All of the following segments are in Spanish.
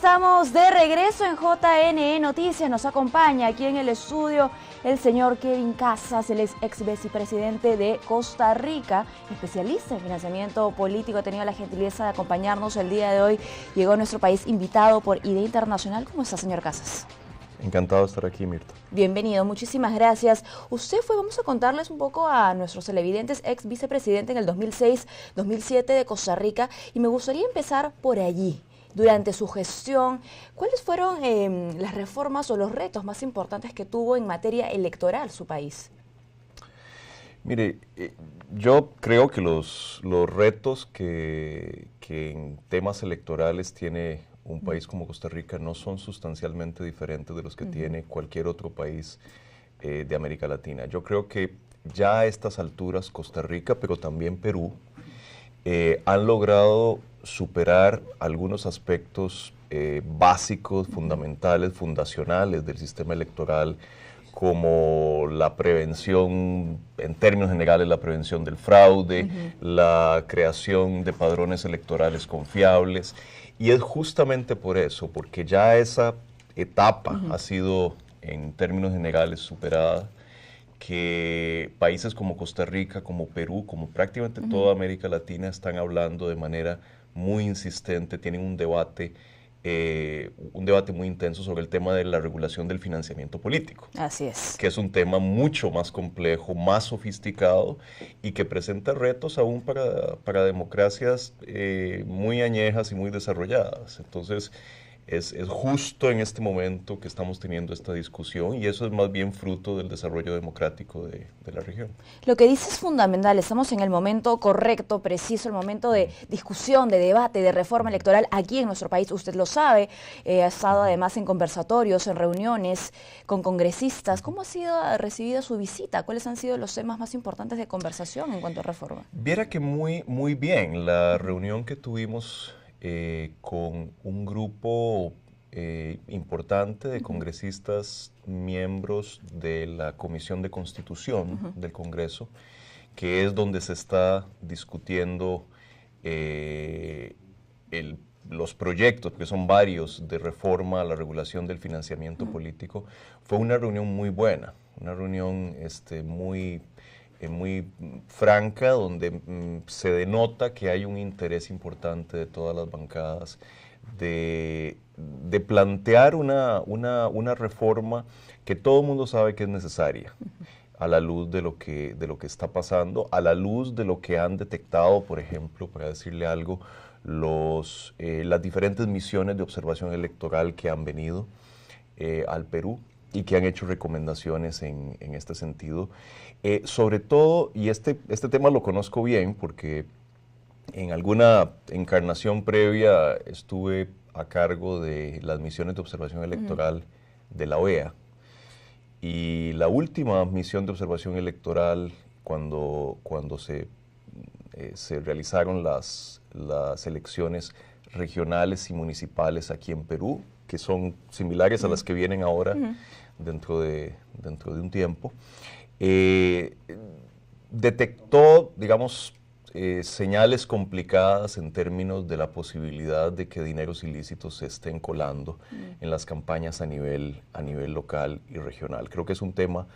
estamos de regreso en JNE Noticias. Nos acompaña aquí en el estudio el señor Kevin Casas, el ex vicepresidente de Costa Rica, especialista en financiamiento político. Ha tenido la gentileza de acompañarnos el día de hoy. Llegó a nuestro país invitado por IDEA Internacional. ¿Cómo está, señor Casas? Encantado de estar aquí, Mirta. Bienvenido, muchísimas gracias. Usted fue, vamos a contarles un poco a nuestros televidentes, ex vicepresidente en el 2006-2007 de Costa Rica, y me gustaría empezar por allí. Durante su gestión, ¿cuáles fueron las reformas o los retos más importantes que tuvo en materia electoral su país? Mire, yo creo que los retos que en temas electorales tiene un país como Costa Rica no son sustancialmente diferentes de los que tiene cualquier otro país de América Latina. Yo creo que ya a estas alturas Costa Rica, pero también Perú, han logrado superar algunos aspectos básicos, fundamentales, fundacionales del sistema electoral, como la prevención, en términos generales, la prevención del fraude, la creación de padrones electorales confiables. Y es justamente por eso, porque ya esa etapa ha sido, en términos generales, superada, que países como Costa Rica, como Perú, como prácticamente toda América Latina están hablando de manera muy insistente, tienen un debate muy intenso sobre el tema de la regulación del financiamiento político. Así es. Que es un tema mucho más complejo, más sofisticado y que presenta retos aún para democracias muy añejas y muy desarrolladas. Entonces, es justo en este momento que estamos teniendo esta discusión y eso es más bien fruto del desarrollo democrático de la región. Lo que dice es fundamental, estamos en el momento correcto, preciso, el momento de discusión, de debate, de reforma electoral aquí en nuestro país. Usted lo sabe, ha estado además en conversatorios, en reuniones con congresistas. ¿Cómo ha sido recibida su visita? ¿Cuáles han sido los temas más importantes de conversación en cuanto a reforma? Viera que muy bien. La reunión que tuvimos con un grupo importante de congresistas, miembros de la Comisión de Constitución del Congreso, que es donde se está discutiendo los proyectos, que son varios, de reforma a la regulación del financiamiento político. Fue una reunión muy buena, una reunión muy franca, donde se denota que hay un interés importante de todas las bancadas de plantear una reforma que todo el mundo sabe que es necesaria, a la luz de lo que está pasando, a la luz de lo que han detectado, por ejemplo, para decirle algo, las diferentes misiones de observación electoral que han venido al Perú y que han hecho recomendaciones en este sentido. Sobre todo, y este tema lo conozco bien porque en alguna encarnación previa estuve a cargo de las misiones de observación electoral de la OEA. Y la última misión de observación electoral, cuando se realizaron las elecciones regionales y municipales aquí en Perú, que son similares a las que vienen ahora dentro de un tiempo, detectó, digamos, señales complicadas en términos de la posibilidad de que dineros ilícitos se estén colando en las campañas a nivel local y regional. Creo que es un tema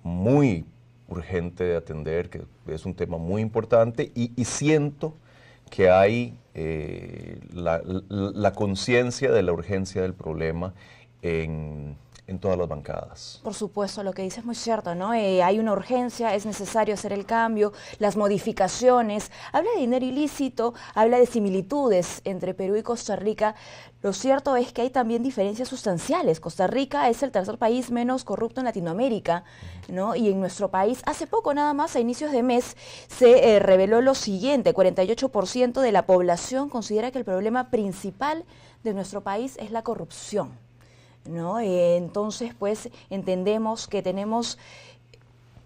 muy urgente de atender, que es un tema muy importante y siento que hay la conciencia de la urgencia del problema en todas las bancadas. Por supuesto, lo que dice es muy cierto, ¿no? Hay una urgencia, es necesario hacer el cambio, las modificaciones. Habla de dinero ilícito, habla de similitudes entre Perú y Costa Rica. Lo cierto es que hay también diferencias sustanciales. Costa Rica es el tercer país menos corrupto en Latinoamérica, ¿no? Y en nuestro país, hace poco nada más, a inicios de mes, se reveló lo siguiente: 48% de la población considera que el problema principal de nuestro país es la corrupción, ¿no? Entonces, pues, entendemos que tenemos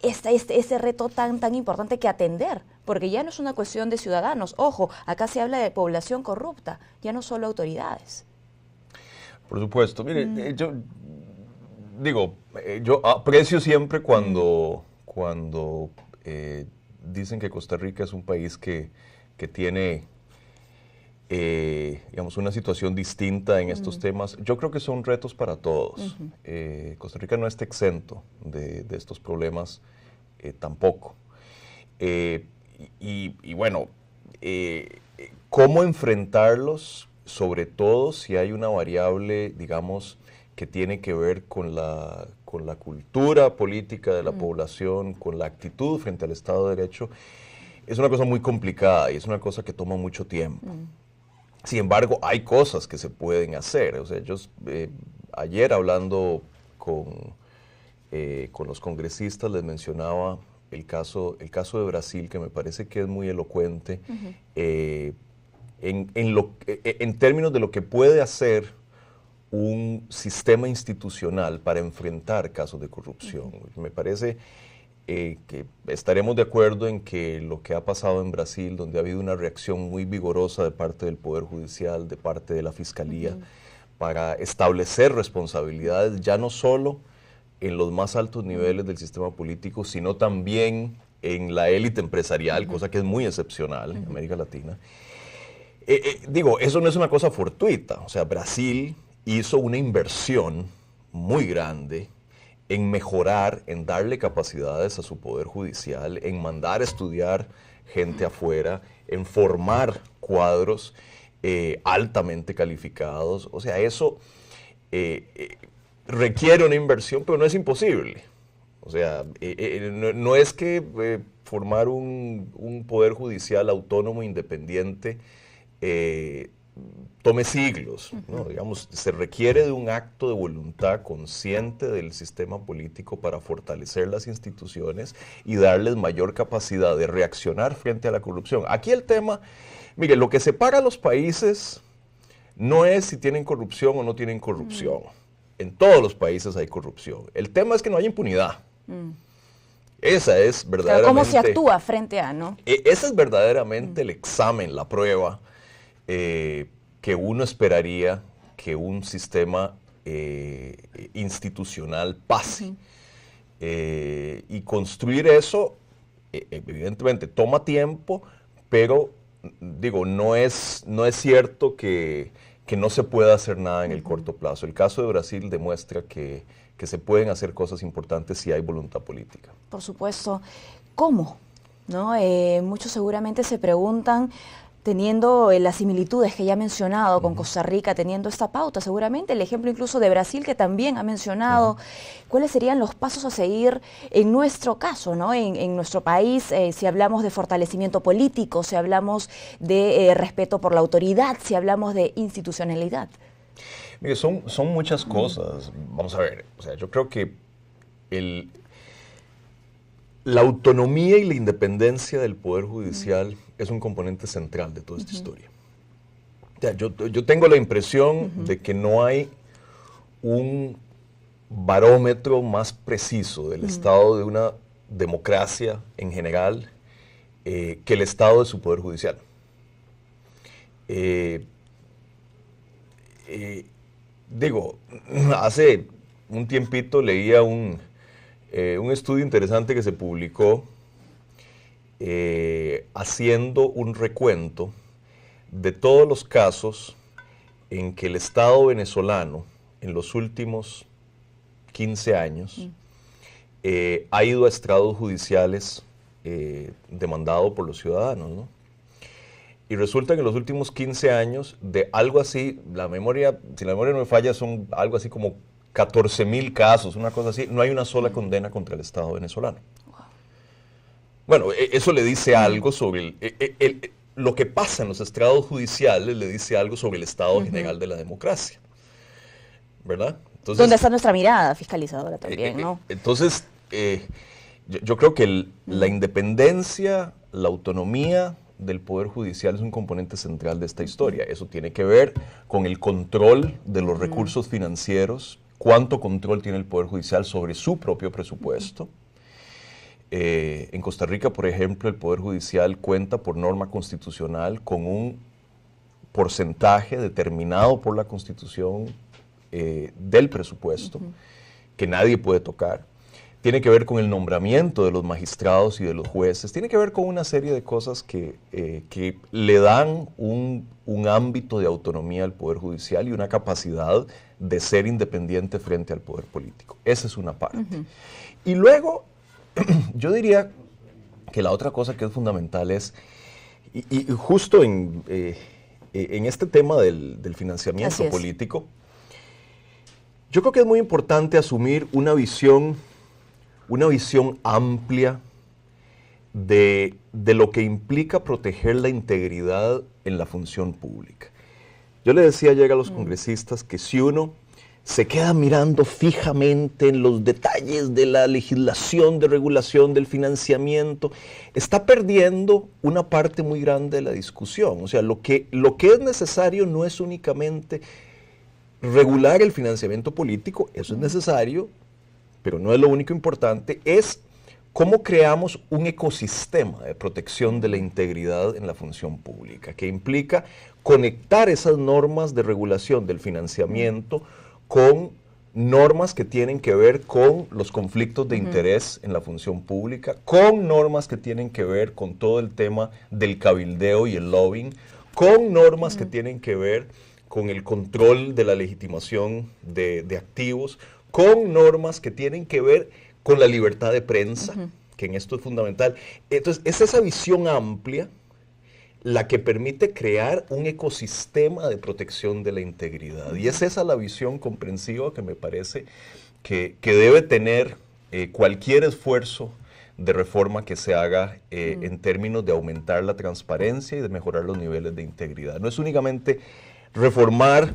este reto tan importante que atender, porque ya no es una cuestión de ciudadanos. Ojo, acá se habla de población corrupta, ya no solo autoridades. Por supuesto. Mire, yo digo, yo aprecio siempre cuando dicen que Costa Rica es un país que tiene digamos, una situación distinta en estos temas. Yo creo que son retos para todos. Costa Rica no está exento de estos problemas tampoco. Y bueno, ¿cómo enfrentarlos? Sobre todo si hay una variable, digamos, que tiene que ver con la cultura política de la población, con la actitud frente al Estado de Derecho. Es una cosa muy complicada y es una cosa que toma mucho tiempo. Sin embargo, hay cosas que se pueden hacer. O sea, yo ayer hablando con los congresistas les mencionaba el caso de Brasil, que me parece que es muy elocuente en términos de lo que puede hacer un sistema institucional para enfrentar casos de corrupción. Me parece que estaremos de acuerdo en que lo que ha pasado en Brasil, donde ha habido una reacción muy vigorosa de parte del Poder Judicial, de parte de la Fiscalía, para establecer responsabilidades, ya no solo en los más altos niveles del sistema político, sino también en la élite empresarial, cosa que es muy excepcional en América Latina. Digo, eso no es una cosa fortuita. O sea, Brasil hizo una inversión muy grande en mejorar, en darle capacidades a su poder judicial, en mandar a estudiar gente afuera, en formar cuadros altamente calificados. O sea, eso requiere una inversión, pero no es imposible. O sea, no es que formar un poder judicial autónomo, independiente, tome siglos, ¿no? Digamos, se requiere de un acto de voluntad consciente del sistema político para fortalecer las instituciones y darles mayor capacidad de reaccionar frente a la corrupción. Aquí el tema, mire, lo que separa a los países no es si tienen corrupción o no tienen corrupción. En todos los países hay corrupción. El tema es que no hay impunidad. Esa es verdaderamente... ¿Cómo se actúa frente a, no? Ese es verdaderamente el examen, la prueba que uno esperaría que un sistema institucional pase. Y construir eso, evidentemente, toma tiempo, pero, digo, no es cierto que no se pueda hacer nada en el corto plazo. El caso de Brasil demuestra que se pueden hacer cosas importantes si hay voluntad política. Por supuesto. ¿Cómo? ¿No? Muchos seguramente se preguntan, teniendo las similitudes que ya ha mencionado con Costa Rica, teniendo esta pauta, seguramente el ejemplo incluso de Brasil que también ha mencionado, ¿cuáles serían los pasos a seguir en nuestro caso, ¿no? En nuestro país, si hablamos de fortalecimiento político, si hablamos de respeto por la autoridad, si hablamos de institucionalidad? Mire, son muchas cosas. Vamos a ver, o sea, yo creo que la autonomía y la independencia del Poder Judicial es un componente central de toda esta historia. O sea, yo tengo la impresión de que no hay un barómetro más preciso del estado de una democracia en general que el estado de su Poder Judicial. Digo, hace un tiempito leía un estudio interesante que se publicó haciendo un recuento de todos los casos en que el Estado venezolano en los últimos 15 años ha ido a estrados judiciales demandado por los ciudadanos, ¿no? Y resulta que en los últimos 15 años, de algo así, si la memoria no me falla, son algo así como 14,000 casos, una cosa así, no hay una sola condena contra el Estado venezolano. Bueno, eso le dice algo sobre lo que pasa en los estrados judiciales, le dice algo sobre el estado general de la democracia, ¿verdad? Entonces, ¿dónde está nuestra mirada fiscalizadora también, no? Entonces, yo creo que la independencia, la autonomía del Poder Judicial es un componente central de esta historia. Eso tiene que ver con el control de los recursos financieros, cuánto control tiene el Poder Judicial sobre su propio presupuesto. En Costa Rica, por ejemplo, el Poder Judicial cuenta por norma constitucional con un porcentaje determinado por la Constitución del presupuesto que nadie puede tocar. tiene que ver con el nombramiento de los magistrados y de los jueces, tiene que ver con una serie de cosas que le dan un ámbito de autonomía al Poder Judicial y una capacidad de ser independiente frente al poder político. Esa es una parte. Y luego, yo diría que la otra cosa que es fundamental es, y justo en este tema del financiamiento político, yo creo que es muy importante asumir una visión amplia de lo que implica proteger la integridad en la función pública. Yo le decía ayer a los congresistas que si uno se queda mirando fijamente en los detalles de la legislación de regulación del financiamiento, está perdiendo una parte muy grande de la discusión. O sea, lo que es necesario no es únicamente regular el financiamiento político, eso es necesario, pero no es lo único importante, es cómo creamos un ecosistema de protección de la integridad en la función pública, que implica conectar esas normas de regulación del financiamiento con normas que tienen que ver con los conflictos de interés en la función pública, con normas que tienen que ver con todo el tema del cabildeo y el lobbying, con normas que tienen que ver con el control de la legitimación de activos, con normas que tienen que ver con la libertad de prensa, que en esto es fundamental. Entonces, es esa visión amplia la que permite crear un ecosistema de protección de la integridad. Y es esa la visión comprensiva que me parece que debe tener cualquier esfuerzo de reforma que se haga en términos de aumentar la transparencia y de mejorar los niveles de integridad. No es únicamente reformar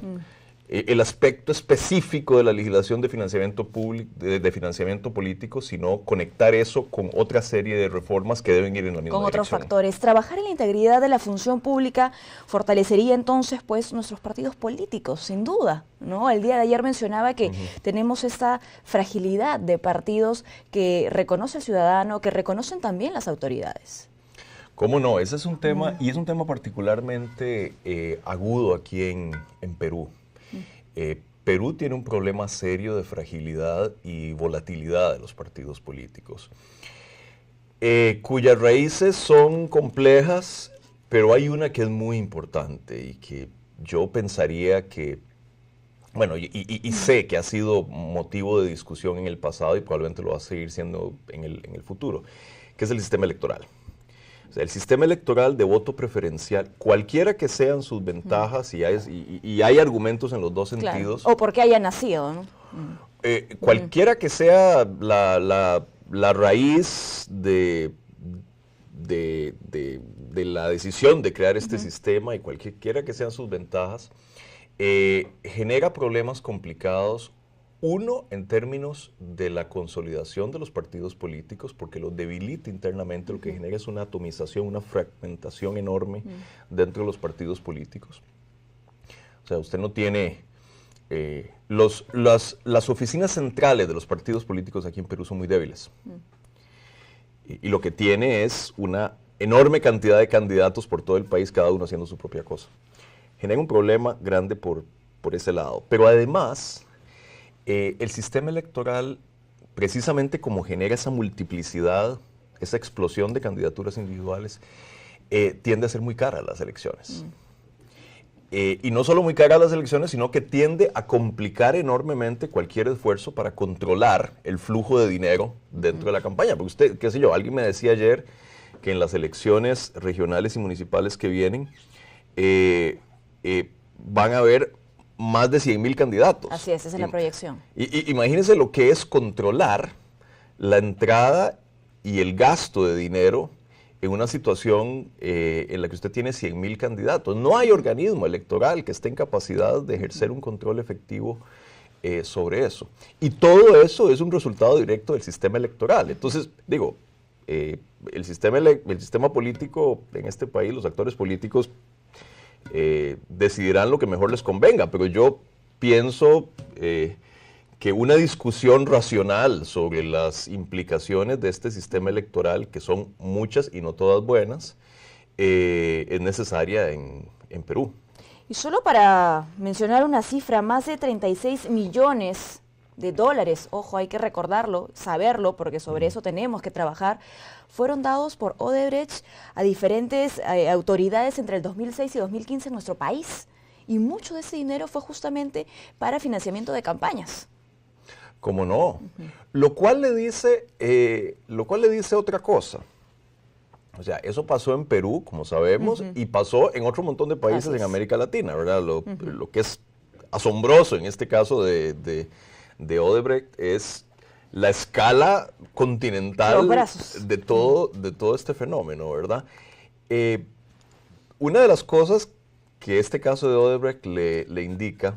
el aspecto específico de la legislación de financiamiento público, de financiamiento político, sino conectar eso con otra serie de reformas que deben ir en la misma dirección. Con otros factores. Trabajar en la integridad de la función pública fortalecería entonces pues nuestros partidos políticos, sin duda, ¿no? El día de ayer mencionaba que tenemos esta fragilidad de partidos que reconoce el ciudadano, que reconocen también las autoridades. ¿Cómo no? Ese es un tema, y es un tema particularmente agudo aquí en Perú. Perú tiene un problema serio de fragilidad y volatilidad de los partidos políticos, cuyas raíces son complejas, pero hay una que es muy importante y que yo pensaría que, bueno, y sé que ha sido motivo de discusión en el pasado y probablemente lo va a seguir siendo en el futuro, que es el sistema electoral. O sea, el sistema electoral de voto preferencial, cualquiera que sean sus ventajas, y hay argumentos en los dos sentidos. O porque haya nacido, ¿no? Cualquiera que sea la raíz de la decisión de crear este sistema y cualquiera que sean sus ventajas, genera problemas complicados. Uno, en términos de la consolidación de los partidos políticos, porque los debilita internamente, lo que genera es una atomización, una fragmentación enorme dentro de los partidos políticos. O sea, usted no tiene... las oficinas centrales de los partidos políticos aquí en Perú son muy débiles. Y lo que tiene es una enorme cantidad de candidatos por todo el país, cada uno haciendo su propia cosa. Genera un problema grande por ese lado. Pero además... el sistema electoral, precisamente como genera esa multiplicidad, esa explosión de candidaturas individuales, tiende a ser muy cara las elecciones. Y no solo muy cara las elecciones, sino que tiende a complicar enormemente cualquier esfuerzo para controlar el flujo de dinero dentro de la campaña. Porque usted, qué sé yo, alguien me decía ayer que en las elecciones regionales y municipales que vienen, van a haber más de 100,000 candidatos. Así es, esa es la proyección. Imagínense lo que es controlar la entrada y el gasto de dinero en una situación en la que usted tiene 100,000 candidatos. No hay organismo electoral que esté en capacidad de ejercer un control efectivo sobre eso. Y todo eso es un resultado directo del sistema electoral. Entonces, digo, el sistema político en este país, los actores políticos, decidirán lo que mejor les convenga, pero yo pienso que una discusión racional sobre las implicaciones de este sistema electoral, que son muchas y no todas buenas, es necesaria en Perú. Y solo para mencionar una cifra, más de 36 millones de dólares, ojo, hay que recordarlo, saberlo, porque sobre eso tenemos que trabajar, fueron dados por Odebrecht a diferentes autoridades entre el 2006 y 2015 en nuestro país. Y mucho de ese dinero fue justamente para financiamiento de campañas. ¿Cómo no? Lo cual le dice otra cosa. O sea, eso pasó en Perú, como sabemos, y pasó en otro montón de países en América Latina, ¿verdad? Lo que es asombroso en este caso de Odebrecht es la escala continental de todo este fenómeno, ¿verdad? Una de las cosas que este caso de Odebrecht le indica,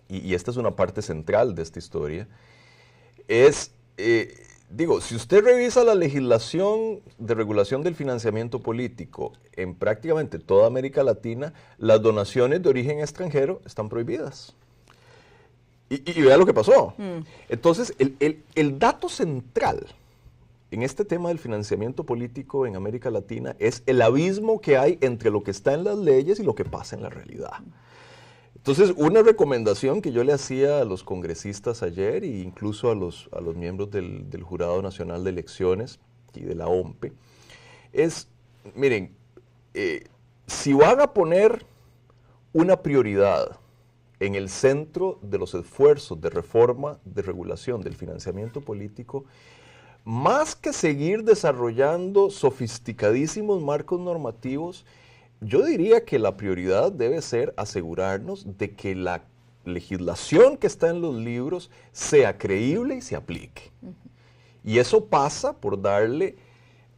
y esta es una parte central de esta historia, es, si usted revisa la legislación de regulación del financiamiento político en prácticamente toda América Latina, las donaciones de origen extranjero están prohibidas. Y vea lo que pasó. Entonces, el dato central en este tema del financiamiento político en América Latina es el abismo que hay entre lo que está en las leyes y lo que pasa en la realidad. Entonces, una recomendación que yo le hacía a los congresistas ayer e incluso a los miembros del Jurado Nacional de Elecciones y de la OMPE es, miren, si van a poner una prioridad en el centro de los esfuerzos de reforma, de regulación del financiamiento político, más que seguir desarrollando sofisticadísimos marcos normativos, yo diría que la prioridad debe ser asegurarnos de que la legislación que está en los libros sea creíble y se aplique. Y eso pasa por darle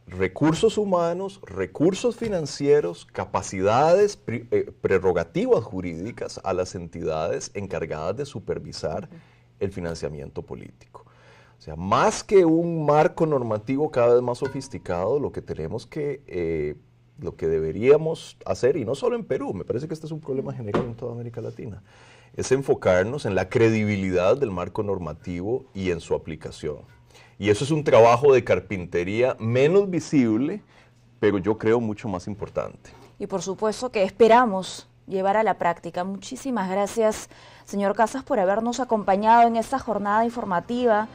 recursos humanos, recursos financieros, capacidades, prerrogativas jurídicas a las entidades encargadas de supervisar el financiamiento político. O sea, más que un marco normativo cada vez más sofisticado, lo que deberíamos hacer, y no solo en Perú, me parece que este es un problema general en toda América Latina, es enfocarnos en la credibilidad del marco normativo y en su aplicación. Y eso es un trabajo de carpintería menos visible, pero yo creo mucho más importante. Y por supuesto que esperamos llevar a la práctica. Muchísimas gracias, señor Casas, por habernos acompañado en esta jornada informativa,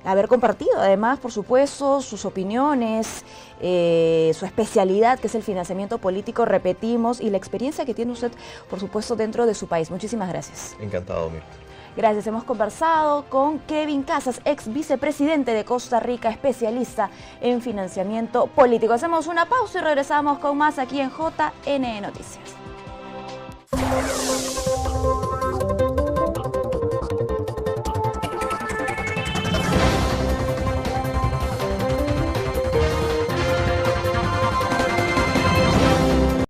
haber compartido además, por supuesto, sus opiniones, su especialidad, que es el financiamiento político, repetimos, y la experiencia que tiene usted, por supuesto, dentro de su país. Muchísimas gracias. Encantado, Mirta. Gracias. Hemos conversado con Kevin Casas, ex vicepresidente de Costa Rica, especialista en financiamiento político. Hacemos una pausa y regresamos con más aquí en JN Noticias.